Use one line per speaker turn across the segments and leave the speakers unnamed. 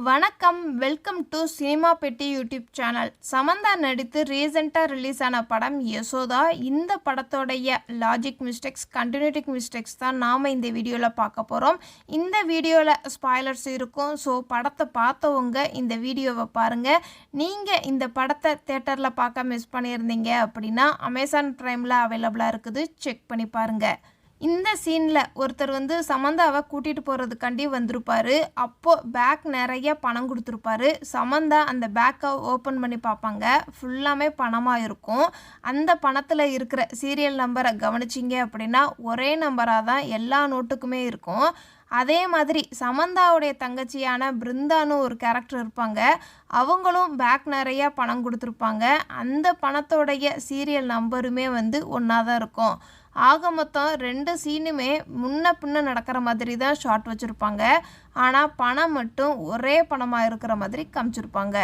வணக்கம், welcome to cinema பெட்டி YouTube channel. Samantha நடித்து ரீசெண்டாக ரிலீஸ் ஆன படம் யசோதா. இந்த படத்தோடைய லாஜிக் மிஸ்டேக்ஸ், கண்டினியூட்டி மிஸ்டேக்ஸ் தான் நாம் இந்த வீடியோவில் பார்க்க போகிறோம். இந்த வீடியோவில் ஸ்பாய்லர்ஸ் இருக்கும். ஸோ படத்தை பார்த்தவங்க இந்த வீடியோவை பாருங்கள். நீங்கள் இந்த படத்தை தேட்டரில் பார்க்க மிஸ் பண்ணியிருந்தீங்க அப்படின்னா அமேசான் ப்ரைமில் அவைலபிளாக இருக்குது, செக் பண்ணி பாருங்கள். இந்த சீனில் ஒருத்தர் சமந்தாவை கூட்டிகிட்டு போகிறதுக்காண்டி வந்திருப்பார். அப்போது பேக் நிறைய பணம் கொடுத்துருப்பாரு. சமந்தா அந்த பேக்கை ஓப்பன் பண்ணி பார்ப்பாங்க. ஃபுல்லாமே பணமாக இருக்கும். அந்த பணத்தில் இருக்கிற சீரியல் நம்பரை கவனிச்சிங்க அப்படின்னா ஒரே நம்பராக தான் எல்லா நோட்டுக்குமே இருக்கும். அதே மாதிரி சமந்தாவுடைய தங்கச்சியான பிருந்தான்னு ஒரு கேரக்டர் இருப்பாங்க. அவங்களும் பேக் நிறையா பணம் கொடுத்துருப்பாங்க. அந்த பணத்தோடைய சீரியல் நம்பருமே ஒன்றா தான் இருக்கும். ஆக மொத்தம் 2 சீனுமே முன்ன பின்ன நடக்கிற மாதிரி தான் ஷார்ட் வச்சுருப்பாங்க. ஆனால் பணம் மட்டும் ஒரே பணமாக இருக்கிற மாதிரி காமிச்சிருப்பாங்க.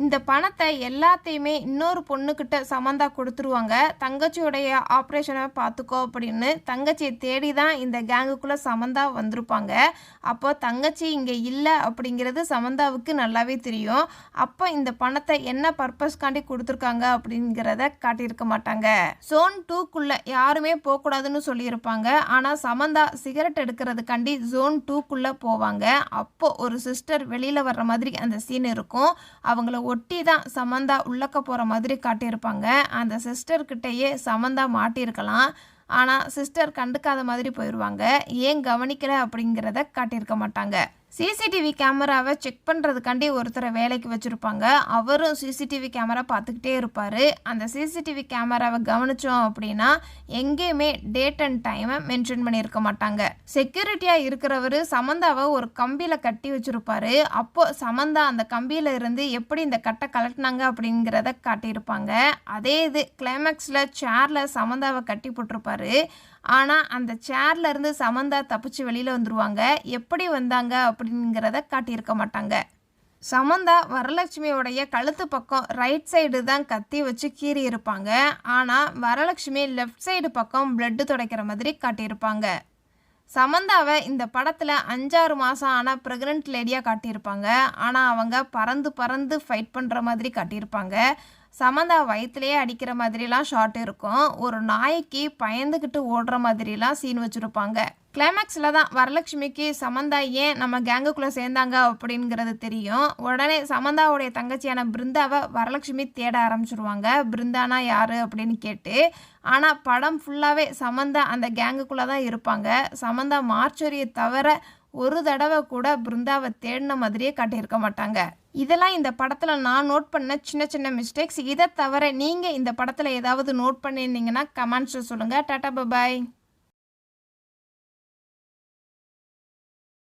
இந்த பணத்தை எல்லாத்தையுமே இன்னொரு பொண்ணுக்கிட்ட சமந்தா கொடுத்துருவாங்க. தங்கச்சியுடைய ஆப்ரேஷனை பார்த்துக்கோ அப்படின்னு தங்கச்சியை தேடி தான் இந்த கேங்குக்குள்ளே சமந்தா வந்திருப்பாங்க. அப்போ தங்கச்சி இங்கே இல்லை அப்படிங்கிறது சமந்தாவுக்கு நல்லாவே தெரியும். அப்போ இந்த பணத்தை என்ன பர்பஸ்காண்டி கொடுத்துருக்காங்க அப்படிங்கிறத காட்டியிருக்க மாட்டாங்க. ஜோன் 2க்குள்ளே யாருமே போகக்கூடாதுன்னு சொல்லியிருப்பாங்க. ஆனால் சமந்தா சிகரெட் எடுக்கிறதுக்காண்டி ஜோன் 2க்குள்ளே போவாங்க. அப்போது ஒரு சிஸ்டர் வெளியில் வர்ற மாதிரி அந்த சீன் இருக்கும். அவங்கள ஒட்டி தான் சமந்தா உள்ளக்க போகிற மாதிரி காட்டியிருப்பாங்க. அந்த சிஸ்டர்கிட்டையே சமந்தா மாட்டியிருக்கலாம். ஆனால் சிஸ்டர் கண்டுக்காத மாதிரி போயிடுவாங்க. ஏன் கவனிக்கலை அப்படிங்கிறத காட்டியிருக்க மாட்டாங்க. சிசிடிவி கேமராவை செக் பண்ணுறதுக்காண்டி ஒருத்தரை வேலைக்கு வச்சுருப்பாங்க. அவரும் சிசிடிவி கேமரா பார்த்துக்கிட்டே இருப்பார். அந்த சிசிடிவி கேமராவை கவனித்தோம் அப்படின்னா எங்கேயுமே டேட் அண்ட் டைமை மென்ஷன் பண்ணியிருக்க மாட்டாங்க. செக்யூரிட்டியாக இருக்கிறவர் சமந்தாவை ஒரு கம்பியில் கட்டி வச்சுருப்பாரு. அப்போது சமந்தா அந்த கம்பியில் இருந்து எப்படி இந்த கட்டை கலட்டினாங்க அப்படிங்கிறத காட்டியிருப்பாங்க. அதே இது கிளைமேக்ஸில் சேரில் சமந்தாவை கட்டி போட்டிருப்பாரு. ஆனால் அந்த சேர்ல இருந்து சமந்தா தப்பிச்சு வெளியில் வந்துடுவாங்க. எப்படி வந்தாங்க அப்படிங்கிறத காட்டியிருக்க மாட்டாங்க. சமந்தா வரலட்சுமியோடைய கழுத்து பக்கம் ரைட் சைடு தான் கத்தி வச்சு கீறி இருப்பாங்க. ஆனால் வரலட்சுமி லெஃப்ட் சைடு பக்கம் பிளட்டு துடைக்கிற மாதிரி காட்டியிருப்பாங்க. சமந்தாவை இந்த படத்தில் 5-6 மாதம் ஆனால் ப்ரெக்னென்ட் லேடியாக காட்டியிருப்பாங்க. ஆனால் அவங்க பறந்து பறந்து ஃபைட் பண்ணுற மாதிரி காட்டியிருப்பாங்க. சமந்தா வயிற்றுலேயே அடிக்கிற மாதிரிலாம் ஷார்ட் இருக்கும். ஒரு நாய்க்கு பயந்துக்கிட்டு ஓடுற மாதிரிலாம் சீன் வச்சுருப்பாங்க. கிளைமேக்ஸில் தான் வரலட்சுமிக்கு சமந்தா ஏன் நம்ம கேங்குக்குள்ளே சேர்ந்தாங்க அப்படிங்கிறது தெரியும். உடனே சமந்தாவுடைய தங்கச்சியான பிருந்தாவை வரலட்சுமி தேட ஆரம்பிச்சிருவாங்க. பிருந்தானா யார் அப்படின்னு கேட்டு. ஆனால் படம் ஃபுல்லாகவே சமந்தா அந்த கேங்குக்குள்ளே தான் இருப்பாங்க. சமந்தா மார்ச்சரியை தவிர ஒரு தடவை கூட பிருந்தாவை தேடின மாதிரியே காட்டியிருக்க மாட்டாங்க. இதெல்லாம் இந்த படத்தில் நான் நோட் பண்ண சின்ன சின்ன மிஸ்டேக்ஸ். இதை தவிர நீங்கள் இந்த படத்தில் ஏதாவது நோட் பண்ணியிருந்தீங்கன்னா கமெண்ட்ஸில் சொல்லுங்கள். டாடா, பாய்.